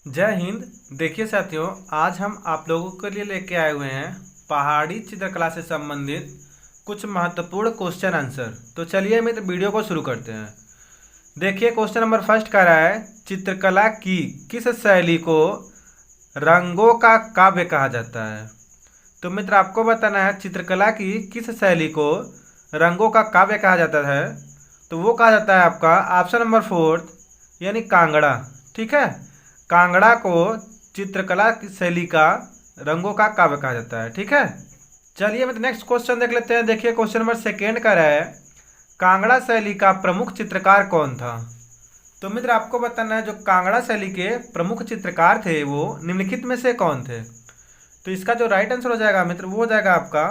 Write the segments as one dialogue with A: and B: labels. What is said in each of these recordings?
A: जय हिंद। देखिए साथियों, आज हम आप लोगों के लिए लेके आए हुए हैं पहाड़ी चित्रकला से संबंधित कुछ महत्वपूर्ण क्वेश्चन आंसर। तो चलिए मित्र, वीडियो को शुरू करते हैं। देखिए, क्वेश्चन नंबर फर्स्ट कह रहा है, चित्रकला की किस शैली को रंगों का काव्य कहा जाता है। तो मित्र, आपको बताना है चित्रकला की किस शैली को रंगों का काव्य कहा जाता है। तो वो कहा जाता है आपका ऑप्शन नंबर फोर्थ, यानी कांगड़ा। ठीक है, कांगड़ा को चित्रकला की शैली का रंगों का काव्य कहा जाता है। ठीक है, चलिए मित्र नेक्स्ट क्वेश्चन देख लेते हैं। देखिए, क्वेश्चन नंबर सेकेंड का है, कांगड़ा शैली का प्रमुख चित्रकार कौन था। तो मित्र, आपको बताना है जो कांगड़ा शैली के प्रमुख चित्रकार थे वो निम्नलिखित में से कौन थे। तो इसका जो राइट आंसर हो जाएगा मित्र, वो हो जाएगा आपका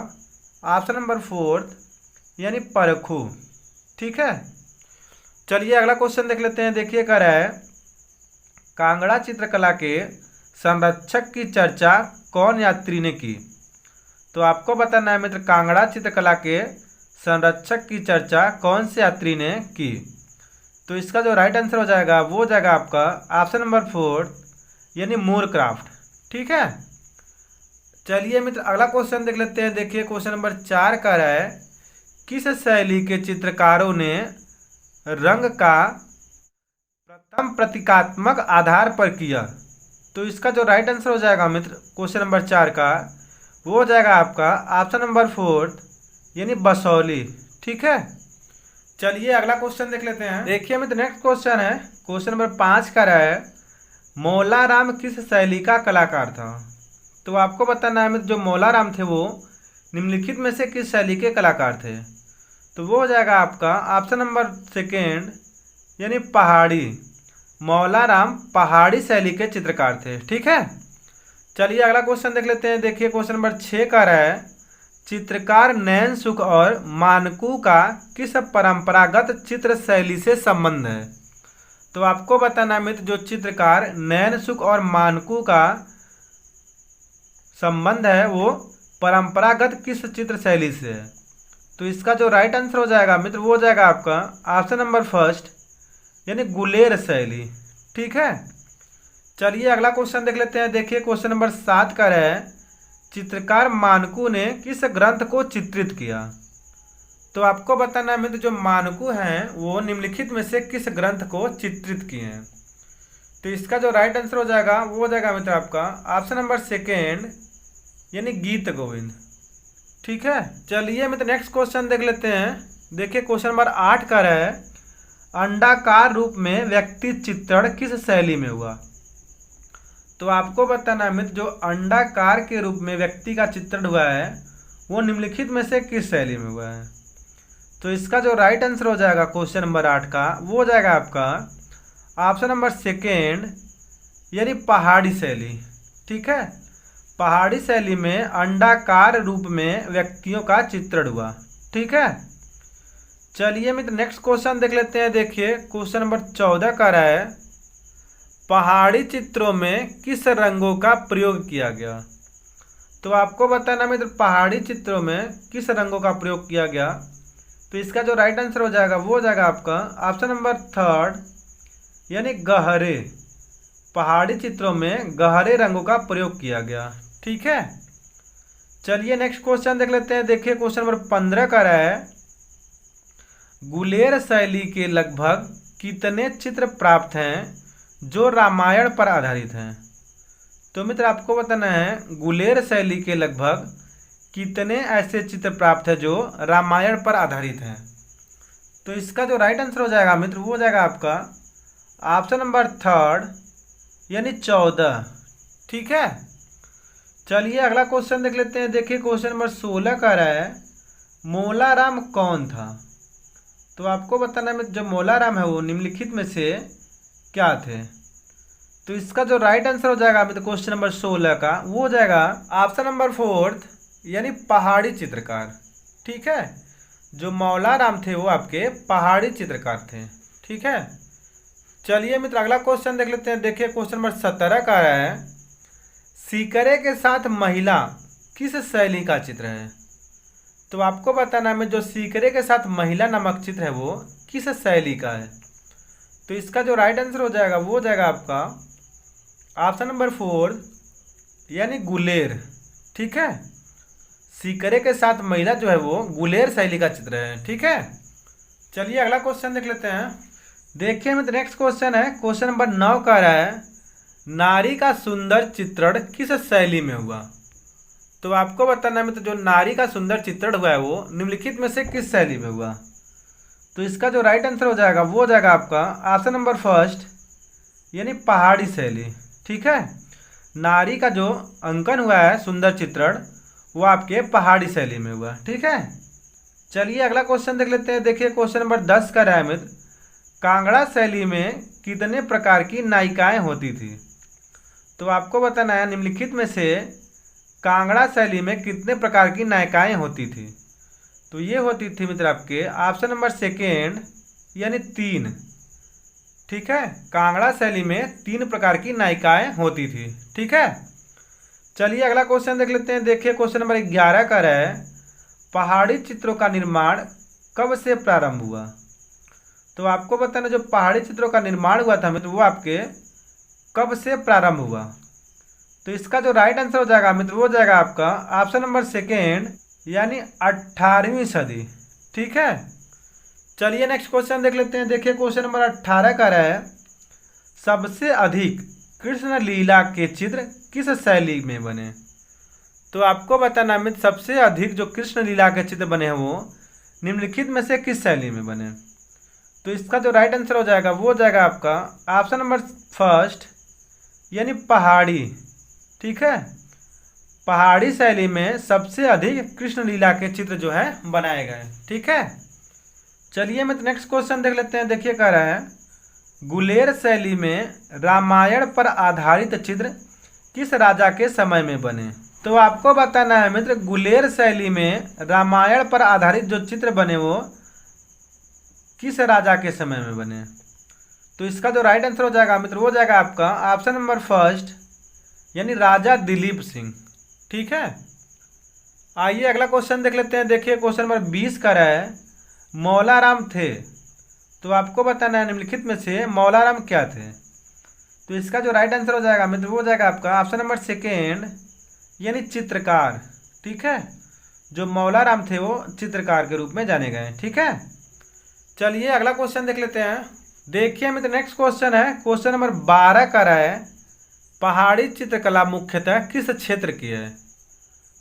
A: ऑप्शन नंबर फोर्थ, यानी परखू। ठीक है, चलिए अगला क्वेश्चन देख लेते हैं। देखिए, कह रहा है, कांगड़ा चित्रकला के संरक्षक की चर्चा कौन यात्री ने की। तो आपको बताना है मित्र, कांगड़ा चित्रकला के संरक्षक की चर्चा कौन से यात्री ने की। तो इसका जो राइट आंसर हो जाएगा वो हो जाएगा आपका ऑप्शन नंबर फोर्थ, यानी मूरक्राफ्ट। ठीक है, चलिए मित्र अगला क्वेश्चन देख लेते हैं। देखिए, क्वेश्चन नंबर 4 का है, किस शैली के चित्रकारों ने रंग का प्रथम प्रतीकात्मक आधार पर किया। तो इसका जो राइट आंसर हो जाएगा मित्र, क्वेश्चन नंबर 4 का वो हो जाएगा आपका ऑप्शन नंबर फोर्थ, यानी बसौली। ठीक है, चलिए अगला क्वेश्चन देख लेते हैं। देखिए मित्र नेक्स्ट क्वेश्चन है, क्वेश्चन नंबर 5 का है, मौलाराम किस शैली का कलाकार था। तो आपको बताना है मित्र, जो मौलाराम थे वो निम्नलिखित में से किस शैली के कलाकार थे। तो वो हो जाएगा आपका ऑप्शन नंबर सेकेंड, यानी पहाड़ी। मौलाराम पहाड़ी शैली के चित्रकार थे। ठीक है, चलिए अगला क्वेश्चन देख लेते हैं। देखिए, क्वेश्चन नंबर 6 का है, चित्रकार नैन सुख और मानकू का किस परंपरागत चित्र शैली से संबंध है। तो आपको बताना मित्र, जो चित्रकार नैन सुख और मानकू का संबंध है वो परंपरागत किस चित्र शैली से है। तो इसका जो राइट आंसर हो जाएगा मित्र, वो हो जाएगा आपका ऑप्शन नंबर फर्स्ट, यानी गुलेर शैली। ठीक है, चलिए अगला क्वेश्चन देख लेते हैं। देखिए, क्वेश्चन नंबर 7 का है, चित्रकार मानकू ने किस ग्रंथ को चित्रित किया। तो आपको बताना है मित्र, जो मानकू हैं वो निम्नलिखित में से किस ग्रंथ को चित्रित किए हैं। तो इसका जो राइट आंसर हो जाएगा वो हो जाएगा मित्र आपका ऑप्शन नंबर सेकेंड, यानी गीत गोविंद। ठीक है, चलिए मित्र नेक्स्ट क्वेश्चन देख लेते हैं। देखिए, क्वेश्चन नंबर 8 का है, अंडाकार रूप में व्यक्ति चित्रण किस शैली में हुआ। तो आपको बताना है मित्र, जो अंडाकार के रूप में व्यक्ति का चित्रण हुआ है वो निम्नलिखित में से किस शैली में हुआ है। तो इसका जो राइट आंसर हो जाएगा क्वेश्चन नंबर 8 का वो हो जाएगा आपका ऑप्शन नंबर सेकेंड, यानी पहाड़ी शैली। ठीक है, पहाड़ी शैली में अंडाकार रूप में व्यक्तियों का चित्रण हुआ। ठीक है, चलिए मित्र नेक्स्ट क्वेश्चन देख लेते हैं। देखिए, क्वेश्चन नंबर 14 का है, पहाड़ी चित्रों में किस रंगों का प्रयोग किया गया। तो आपको बताना मित्र, पहाड़ी चित्रों में किस रंगों का प्रयोग किया गया। तो इसका जो राइट आंसर हो जाएगा वो हो जाएगा आपका ऑप्शन नंबर थर्ड, यानी गहरे। पहाड़ी चित्रों में गहरे रंगों का प्रयोग किया गया। ठीक है, चलिए नेक्स्ट क्वेश्चन देख लेते हैं। देखिए, क्वेश्चन नंबर 15 का है, गुलेर शैली के लगभग कितने चित्र प्राप्त हैं जो रामायण पर आधारित हैं। तो मित्र आपको बताना है, गुलेर शैली के लगभग कितने ऐसे चित्र प्राप्त है जो रामायण पर आधारित हैं। तो इसका जो राइट आंसर हो जाएगा मित्र वो हो जाएगा आपका ऑप्शन नंबर थर्ड, यानी 14। ठीक है, चलिए अगला क्वेश्चन देख लेते हैं। देखिए, क्वेश्चन नंबर 16 का है, मौलाराम कौन था। तो आपको बताना है जो मौलाराम है वो निम्नलिखित में से क्या थे। तो इसका जो राइट आंसर हो जाएगा मित्र क्वेश्चन नंबर 16 का वो हो जाएगा ऑप्शन नंबर फोर्थ, यानी पहाड़ी चित्रकार। ठीक है, जो मौलाराम थे वो आपके पहाड़ी चित्रकार थे। ठीक है, चलिए मित्र अगला क्वेश्चन देख लेते हैं। देखिए, क्वेश्चन नंबर 17 का है, सीकरे के साथ महिला किस शैली का चित्र है। तो आपको बताना है जो सीकरे के साथ महिला नामक चित्र है वो किस शैली का है। तो इसका जो राइट आंसर हो जाएगा वो हो जाएगा आपका ऑप्शन नंबर 4 यानी गुलेर। ठीक है, सिकरे के साथ महिला जो है वो गुलेर शैली का चित्र है। ठीक है, चलिए अगला क्वेश्चन देख लेते हैं। देखिए मित्र, नेक्स्ट क्वेश्चन है, क्वेश्चन नंबर 9 कह रहा है नारी का सुंदर चित्रण किस शैली में हुआ। तो आपको बताना है मित्र, जो नारी का सुंदर चित्रण हुआ है वो निम्नलिखित में से किस शैली में हुआ। तो इसका जो राइट आंसर हो जाएगा वो हो जाएगा आपका ऑप्शन नंबर 1 यानी पहाड़ी शैली। ठीक है, नारी का जो अंकन हुआ है सुंदर चित्रण वो आपके पहाड़ी शैली में हुआ। ठीक है, चलिए अगला क्वेश्चन देख लेते हैं। देखिए क्वेश्चन नंबर 10 का है मित्र, कांगड़ा शैली में कितने प्रकार की नायिकाएं होती थी। तो आपको बताना है निम्नलिखित में से कांगड़ा शैली में कितने प्रकार की नायिकाएं होती थी। तो ये होती थी मित्र आपके ऑप्शन नंबर 2 यानी 3। ठीक है, कांगड़ा शैली में 3 प्रकार की नायिकाएं होती थी। ठीक है, चलिए अगला क्वेश्चन देख लेते हैं। देखिए क्वेश्चन नंबर 11 का है पहाड़ी चित्रों का निर्माण कब से प्रारंभ हुआ। तो आपको बताना जो पहाड़ी चित्रों का निर्माण हुआ था मित्र वो आपके कब से प्रारंभ हुआ। तो इसका जो राइट आंसर हो जाएगा मित्र वो हो जाएगा आपका ऑप्शन नंबर 2 यानी 18वीं सदी। ठीक है, चलिए नेक्स्ट क्वेश्चन देख लेते हैं। देखिए क्वेश्चन नंबर 18 का है सबसे अधिक कृष्ण लीला के चित्र किस शैली में बने। तो आपको बताना मित्र सबसे अधिक जो कृष्ण लीला के चित्र बने हैं वो निम्नलिखित में से किस शैली में बने। तो इसका जो राइट आंसर हो जाएगा वो हो जाएगा आपका ऑप्शन नंबर 1 यानी पहाड़ी। ठीक है, पहाड़ी शैली में सबसे अधिक कृष्ण लीला के चित्र जो है बनाए गए। ठीक है, चलिए मैं नेक्स्ट क्वेश्चन देख लेते हैं। देखिए कह रहा है गुलेर शैली में रामायण पर आधारित चित्र किस राजा के समय में बने। तो आपको बताना है मित्र गुलेर शैली में रामायण पर आधारित जो चित्र बने वो किस राजा के समय में बने। तो इसका जो राइट आंसर हो जाएगा मित्र वो हो जाएगा आपका ऑप्शन नंबर 1 यानी राजा दिलीप सिंह। ठीक है, आइए अगला क्वेश्चन देख लेते हैं। देखिए क्वेश्चन नंबर 20 का है मौलाराम थे। तो आपको बताना है निम्नलिखित में से मौलाराम क्या थे। तो इसका जो राइट आंसर हो जाएगा मित्र वो हो जाएगा आपका ऑप्शन नंबर 2 यानी चित्रकार। ठीक है, जो मौलाराम थे वो चित्रकार के रूप में जाने गए। ठीक है, चलिए अगला क्वेश्चन देख लेते हैं। देखिए मित्र नेक्स्ट क्वेश्चन है, क्वेश्चन नंबर 12 का है पहाड़ी चित्रकला मुख्यतः किस क्षेत्र की है।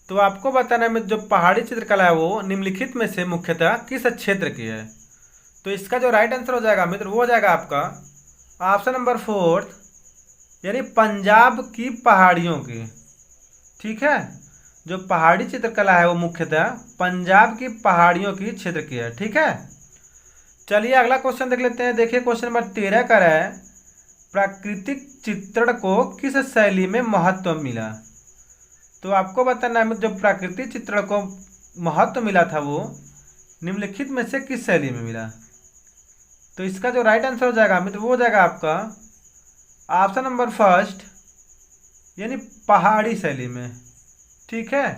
A: तो आपको बताना है मित्र जो पहाड़ी चित्रकला है वो निम्नलिखित में से मुख्यतः किस क्षेत्र की है। तो इसका जो राइट आंसर हो जाएगा मित्र वो हो जाएगा आपका ऑप्शन नंबर 4 यानी पंजाब की पहाड़ियों की। ठीक है, जो पहाड़ी चित्रकला है वो मुख्यतः पंजाब की पहाड़ियों की क्षेत्र की है। ठीक है, चलिए अगला क्वेश्चन देख लेते हैं। देखिए क्वेश्चन नंबर 13 का है प्राकृतिक चित्रण को किस शैली में महत्व मिला। तो आपको बताना है जो प्राकृतिक चित्रण को महत्व मिला था वो निम्नलिखित में से किस शैली में मिला। तो इसका जो राइट आंसर हो जाएगा मित्र वो हो जाएगा आपका ऑप्शन नंबर 1 यानी पहाड़ी शैली में। ठीक है,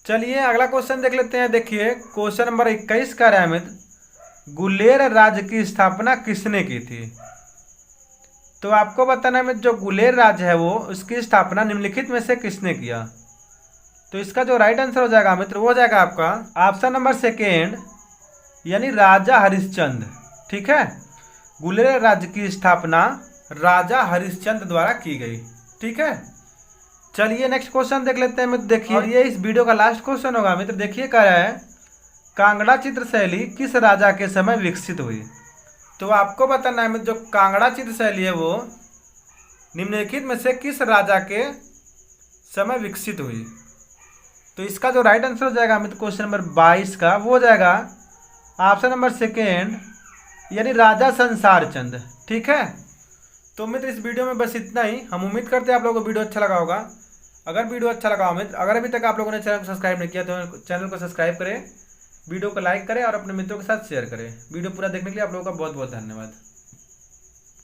A: चलिए अगला क्वेश्चन देख लेते हैं। देखिए क्वेश्चन नंबर 21 का है मित्र गुलेर राज्य की स्थापना किसने की थी। तो आपको बताना है जो गुलेर राज्य है वो उसकी स्थापना निम्नलिखित में से किसने किया। तो इसका जो राइट आंसर हो जाएगा मित्र वो हो जाएगा आपका ऑप्शन नंबर 2 यानी राजा हरिश्चंद्र। ठीक है, गुलेर राज्य की स्थापना राजा हरिश्चंद्र द्वारा की गई। ठीक है, चलिए नेक्स्ट क्वेश्चन देख लेते हैं मित्र। देखिए और ये इस वीडियो का लास्ट क्वेश्चन होगा मित्र। देखिए क्या है कांगड़ा चित्र शैली किस राजा के समय विकसित हुई। तो आपको बताना है मित्र जो कांगड़ा चित्र शैली है वो निम्नलिखित में से किस राजा के समय विकसित हुई। तो इसका जो राइट आंसर हो जाएगा मित्र क्वेश्चन नंबर 22 का वो हो जाएगा ऑप्शन नंबर 2 यानी राजा संसार चंद। ठीक है, तो मित्र इस वीडियो में बस इतना ही। हम उम्मीद करते हैं आप लोगों को वीडियो अच्छा लगा होगा। अगर वीडियो अच्छा लगा हो मित्र, अगर अभी तक आप लोगों ने चैनल को सब्सक्राइब नहीं किया तो चैनल को सब्सक्राइब करें, वीडियो को लाइक करें और अपने मित्रों के साथ शेयर करें। वीडियो पूरा देखने के लिए आप लोगों का बहुत बहुत धन्यवाद।